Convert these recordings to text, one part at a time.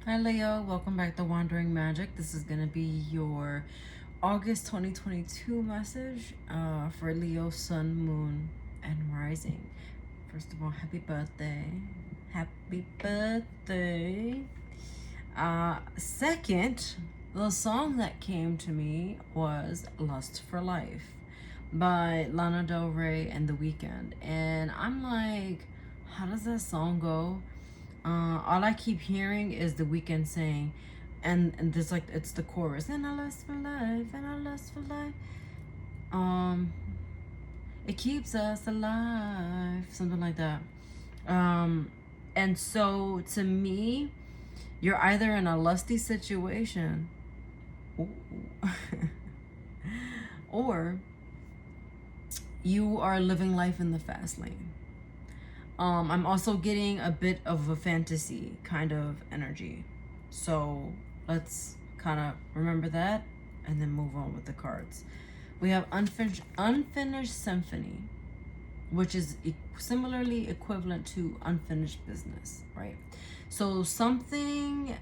Hi Leo, welcome back to Wandering Magic. This is going to be your August 2022 message for Leo, Sun, Moon, and Rising. First of all, happy birthday. Happy birthday. Second, the song that came to me was Lust for Life by Lana Del Rey and The Weeknd. And I'm like, how does that song go? All I keep hearing is The Weeknd saying, and there's like it's the chorus, and I lust for life, and I lust for life. Um, it keeps us alive, something like that. And so to me, you're either in a lusty situation, or you are living life in the fast lane. I'm also getting a bit of a fantasy kind of energy. So let's kind of remember that and then move on with the cards. We have unfinished symphony, which is similarly equivalent to unfinished business, right? So something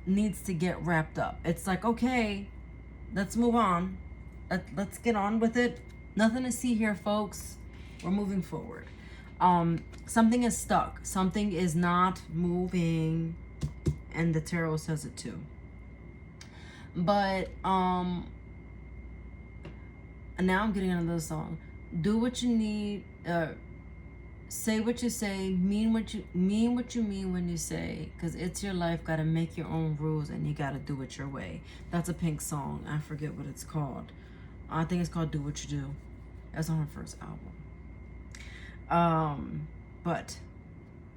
needs to get wrapped up. It's like, okay, let's move on. Let's get on with it. Nothing to see here, folks. We're moving forward. Something is stuck. Something is not moving, and the tarot says it too. But now I'm getting another song. Do what you need. Say what you say. Mean what you mean when you say. Cause it's your life. Gotta make your own rules, and you gotta do it your way. That's a Pink song. I forget what it's called. I think it's called "Do What You Do." That's on her first album. But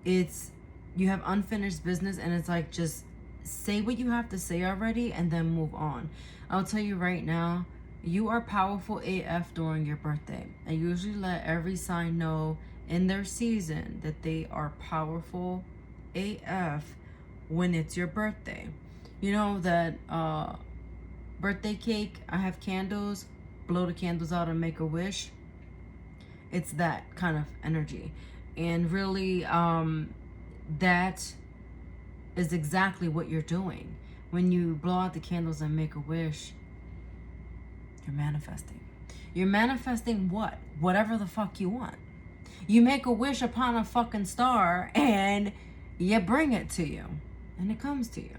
it's, you have unfinished business, and it's like, just say what you have to say already and then move on. I'll tell you right now, you are powerful AF during your birthday. I usually let every sign know in their season that they are powerful AF when it's your birthday. You know that birthday cake, I have candles, blow the candles out and make a wish. It's that kind of energy. And really, that is exactly what you're doing. When you blow out the candles and make a wish, you're manifesting. You're manifesting what? Whatever the fuck you want. You make a wish upon a fucking star and you bring it to you. And it comes to you.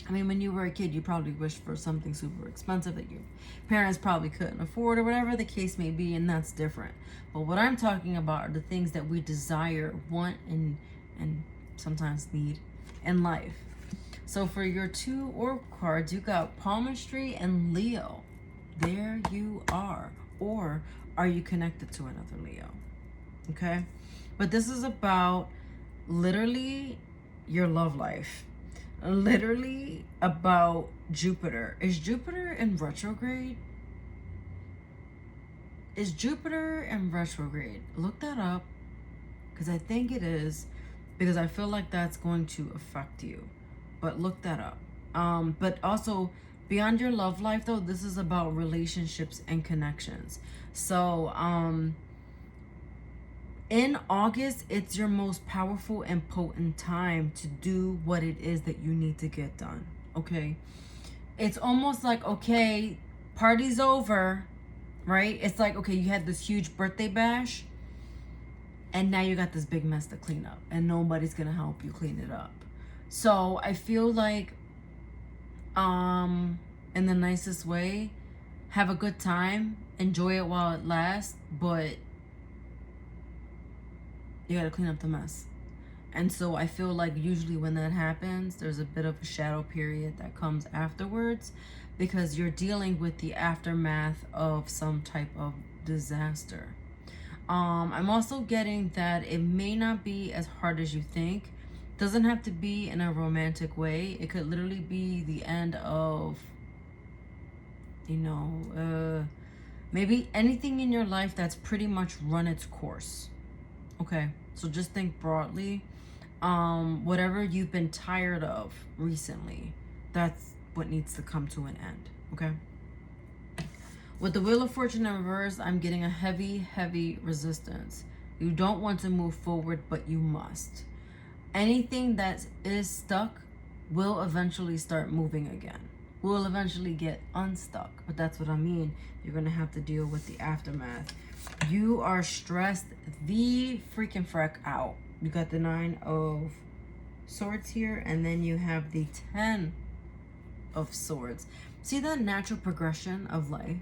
I mean, when you were a kid, you probably wished for something super expensive that your parents probably couldn't afford, or whatever the case may be, and that's different. But what I'm talking about are the things that we desire, want, and sometimes need in life. So for your two oracle cards, you got Palmistry and Leo. There you are. Or are you connected to another Leo? Okay? But this is about literally your love life. Literally about Jupiter. Is Jupiter in retrograde? Is Jupiter in retrograde? Look that up, because I think it is, because I feel like that's going to affect you. But look that up. But also, beyond your love life, though, this is about relationships and connections. So, in August, it's your most powerful and potent time to do what it is that you need to get done. Okay? It's almost like, okay, party's over, right? It's like, okay, you had this huge birthday bash, and now you got this big mess to clean up, and nobody's gonna help you clean it up. So I feel like, in the nicest way, have a good time, enjoy it while it lasts, but you gotta clean up the mess. And so I feel like usually when that happens, there's a bit of a shadow period that comes afterwards, because you're dealing with the aftermath of some type of disaster. I'm also getting that it may not be as hard as you think. Doesn't have to be in a romantic way. It could literally be the end of, maybe anything in your life that's pretty much run its course. Okay, so just think broadly. Whatever you've been tired of recently, that's what needs to come to an end. Okay. With the Wheel of Fortune in reverse, I'm getting a heavy, heavy resistance. You don't want to move forward, but you must. Anything that is stuck will eventually start moving again. We'll eventually get unstuck. But that's what I mean. You're going to have to deal with the aftermath. You are stressed the freaking freak out. You got the 9 of Swords here, and then you have the 10 of Swords. See that natural progression of life?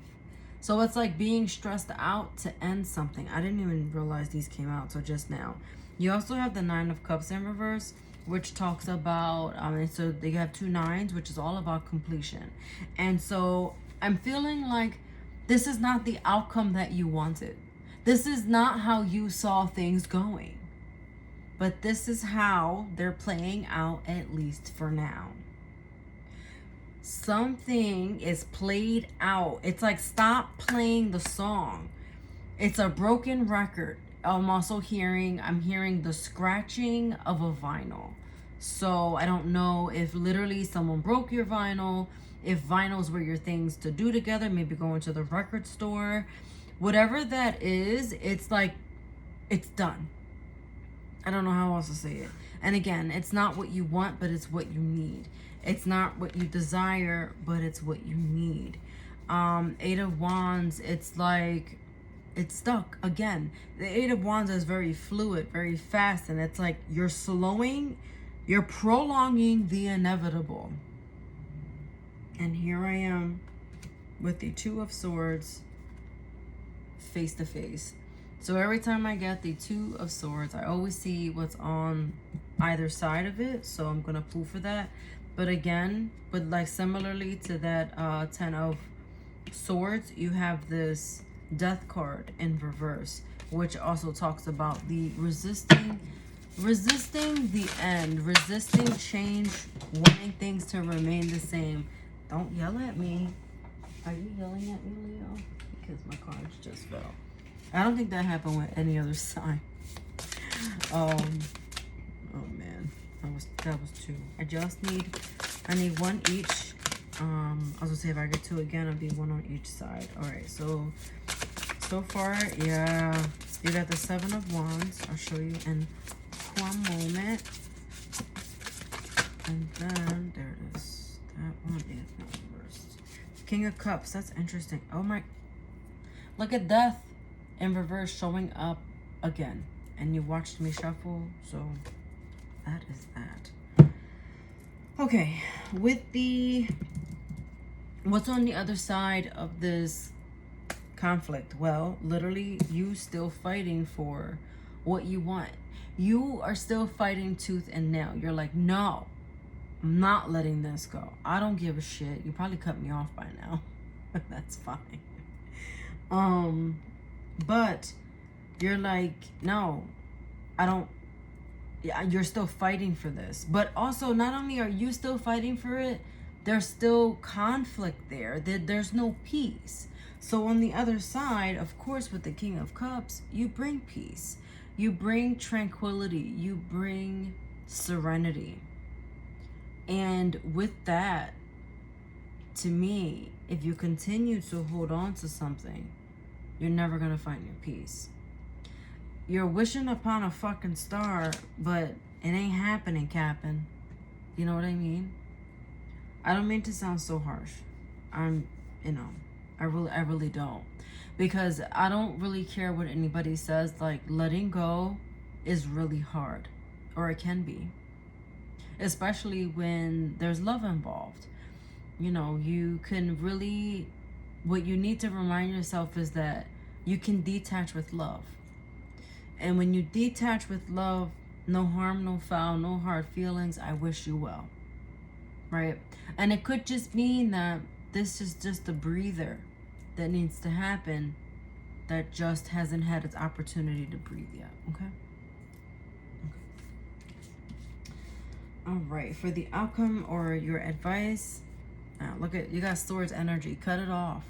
So it's like being stressed out to end something. I didn't even realize these came out till just now. You also have the 9 of Cups in reverse, which talks about, so they have 2 9s, which is all about completion. And so I'm feeling like this is not the outcome that you wanted. This is not how you saw things going. But this is how they're playing out, at least for now. Something is played out. It's like, stop playing the song. It's a broken record. I'm hearing the scratching of a vinyl. So I don't know if literally someone broke your vinyl, if vinyls were your things to do together, maybe going to the record store. Whatever that is, it's like, it's done. I don't know how else to say it. And again, it's not what you want, but it's what you need. It's not what you desire, but it's what you need. 8 of Wands, it's like, it's stuck. Again, the 8 of Wands is very fluid, very fast, and it's like you're prolonging the inevitable. And here I am with the 2 of Swords face to face. So every time I get the 2 of Swords, I always see what's on either side of it. So I'm going to pull for that. But again, like similarly to that 10 of Swords, you have this Death card in reverse, which also talks about the resisting the end, resisting change, wanting things to remain the same. Don't yell at me. Are you yelling at me, Leo? Because my cards just fell. I don't think that happened with any other sign. Oh man, that was 2. I need 1 each. I was gonna say if I get 2 again, I'll be 1 on each side. All right, so far, yeah, you got the 7 of Wands. I'll show you in one moment. And then there it is. That one is not reversed. King of Cups. That's interesting. Oh my! Look at Death in reverse showing up again. And you watched me shuffle, so that is that. Okay, with what's on the other side of this conflict? Well, literally, you still fighting for what you want. You are still fighting tooth and nail. You're like, no, I'm not letting this go. I don't give a shit. You probably cut me off by now. That's fine. But you're like, no, I don't. Yeah, you're still fighting for this. But also, not only are you still fighting for it, there's still conflict there. There's no peace. So on the other side, of course, with the King of Cups, you bring peace. You bring tranquility. You bring serenity. And with that, to me, if you continue to hold on to something, you're never going to find your peace. You're wishing upon a fucking star, but it ain't happening, Captain. You know what I mean? I don't mean to sound so harsh. I really don't. Because I don't really care what anybody says. Like, letting go is really hard. Or it can be. Especially when there's love involved. You know, you can really... What you need to remind yourself is that you can detach with love. And when you detach with love, no harm, no foul, no hard feelings, I wish you well. Right? And it could just mean that this is just a breather that needs to happen that just hasn't had its opportunity to breathe yet. Okay? All right. For the outcome or your advice, look at, you got Swords energy. Cut it off.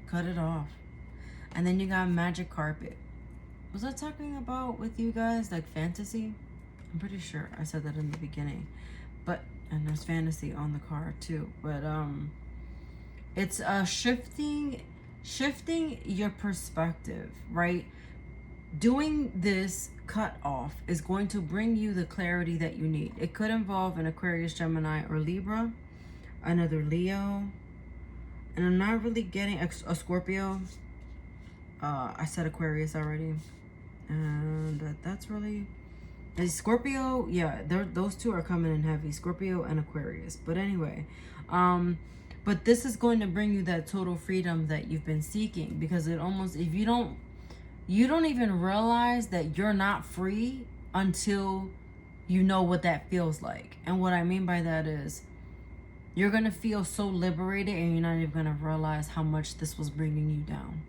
Cut it off. And then you got Magic Carpet. Was I talking about with you guys like fantasy? I'm pretty sure I said that in the beginning. But, and there's fantasy on the card too. But it's shifting your perspective, right? doing this cut off is going to bring you the clarity that you need. It could involve an Aquarius, Gemini, or Libra, another Leo, and I'm not really getting a Scorpio. I said Aquarius already, and that's really a Scorpio. Yeah, those two are coming in heavy, Scorpio and Aquarius. But anyway, but this is going to bring you that total freedom that you've been seeking, because it almost, if you don't even realize that you're not free until you know what that feels like. And what I mean by that is you're going to feel so liberated and you're not even going to realize how much this was bringing you down.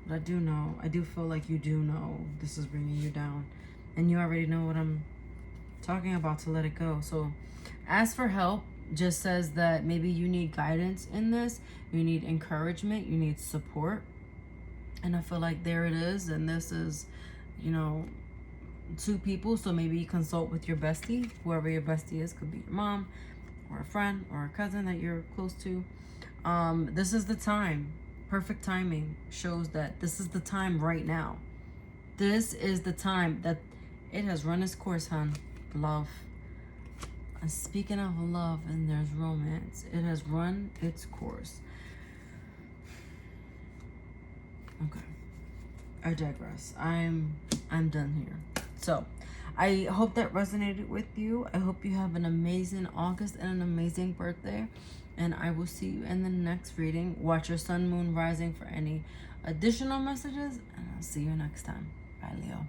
But I do feel like you do know this is bringing you down. And you already know what I'm talking about to let it go. So ask for help just says that maybe you need guidance in this. You need encouragement. You need support. And I feel like there it is. And this is, you know, two people. So maybe you consult with your bestie, whoever your bestie is. Could be your mom or a friend or a cousin that you're close to. This is the time. Perfect timing shows that this is the time right now. This is the time that it has run its course, hon. Love. And speaking of love and there's romance, it has run its course. Okay. I digress. I'm done here. So, I hope that resonated with you. I hope you have an amazing August and an amazing birthday. And I will see you in the next reading. Watch your sun, moon, rising for any additional messages. And I'll see you next time. Bye, Leo.